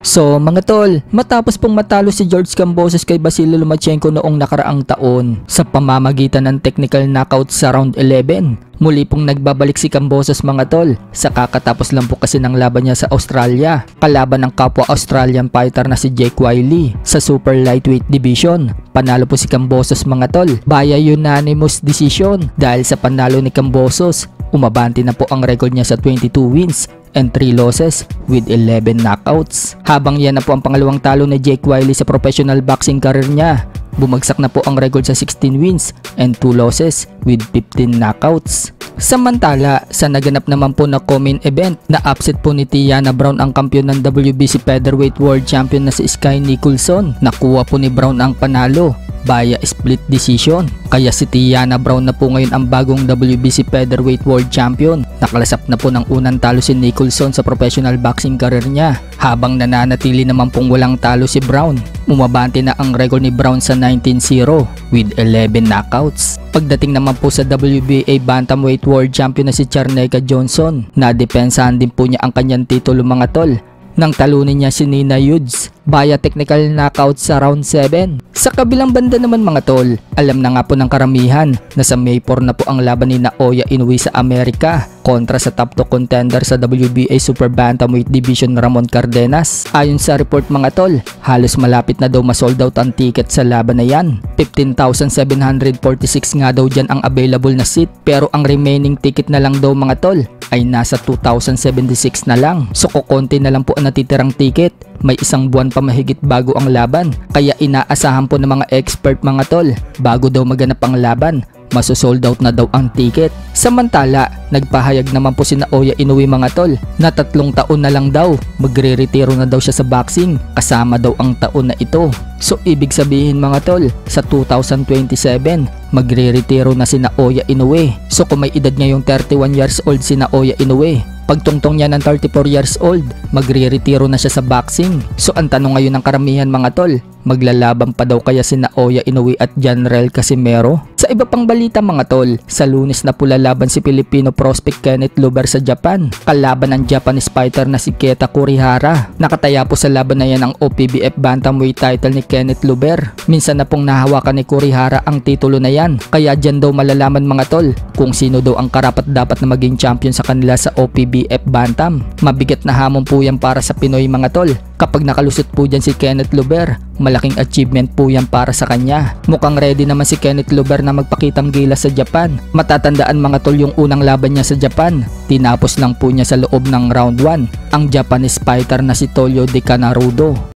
So mga tol, matapos pong matalo si George Kambosos kay Vasily Lomachenko noong nakaraang taon sa pamamagitan ng technical knockout sa round 11, muli pong nagbabalik si Kambosos mga tol sa kakatapos lang po kasi ng laban niya sa Australia kalaban ng kapwa Australian fighter na si Jake Wiley sa super lightweight division. Panalo po si Kambosos mga tol via unanimous decision. Dahil sa panalo ni Kambosos, umabante na po ang record niya sa 22 wins and 3 losses with 11 knockouts. Habang yan na po ang pangalawang talo ni Jake Wiley sa professional boxing career niya, bumagsak na po ang record sa 16 wins and 2 losses with 15 knockouts. Samantala, sa naganap naman po na co-main event na upset po ni Tiana Brown ang kampiyon ng WBC Featherweight World Champion na si Sky Nicholson, nakuha po ni Brown ang panalo via split decision. Kaya si Tiana Brown na po ngayon ang bagong WBC Featherweight World Champion. Nakalasap na po ng unang talo si Nicholson sa professional boxing career niya. Habang nananatili naman pong walang talo si Brown, umabante na ang record ni Brown sa 19-0 with 11 knockouts. Pagdating naman po sa WBA Bantamweight World Champion na si Charneka Johnson, nadepensahan din po niya ang kanyang titulo mga tol nang talunin niya si Nina Hughes via technical knockout sa round 7. Sa kabilang banda naman mga tol, alam na nga po ng karamihan na sa May 4 na po ang laban ni Naoya Inoue sa Amerika kontra sa top 2 contender sa WBA Super Bantamweight Division Ramon Cardenas. Ayon sa report mga tol, halos malapit na daw ma-sold out ang ticket sa laban na yan. 15,746 nga daw dyan ang available na seat, pero ang remaining ticket na lang daw mga tol ay nasa 2,076 na lang. So kukonti na lang po ang natitirang ticket. May isang buwan pa mahigit bago ang laban, kaya inaasahan po ng mga expert mga tol, bago daw maganap ang laban, masosold out na daw ang ticket. Samantala, nagpahayag naman po si Naoya Inoue mga tol na 3 taon na lang daw magre-retiro na daw siya sa boxing, kasama daw ang taon na ito. So ibig sabihin mga tol, sa 2027 magre-retiro na si Naoya Inoue. So kung may edad ngayong 31 years old si Naoya Inoue, pagtungtong niya ng 34 years old, magre-retiro na siya sa boxing. So ang tanong ngayon ng karamihan mga tol, maglalaban pa daw kaya si Naoya Inoue at Janrel Casimero? Sa iba pang balita mga tol, sa Lunes na po lalaban si Filipino prospect Kenneth Luber sa Japan, kalaban ng Japanese fighter na si Keta Kurihara. Nakataya po sa laban na yan ang OPBF Bantamweight title ni Kenneth Luber. Minsan na pong nahawakan ni Kurihara ang titulo na yan, kaya dyan daw malalaman mga tol kung sino daw ang karapat dapat na maging champion sa kanila sa OPBF Bantam. Mabigat na hamon po yan para sa Pinoy mga tol. Kapag nakalusot po dyan si Kenneth Luber, malaking achievement po yan para sa kanya. Mukhang ready naman si Kenneth Luber na magpakitang gilas sa Japan. Matatandaan mga tol yung unang laban niya sa Japan, tinapos lang po niya sa loob ng round 1 ang Japanese fighter na si Toyo De Canarudo.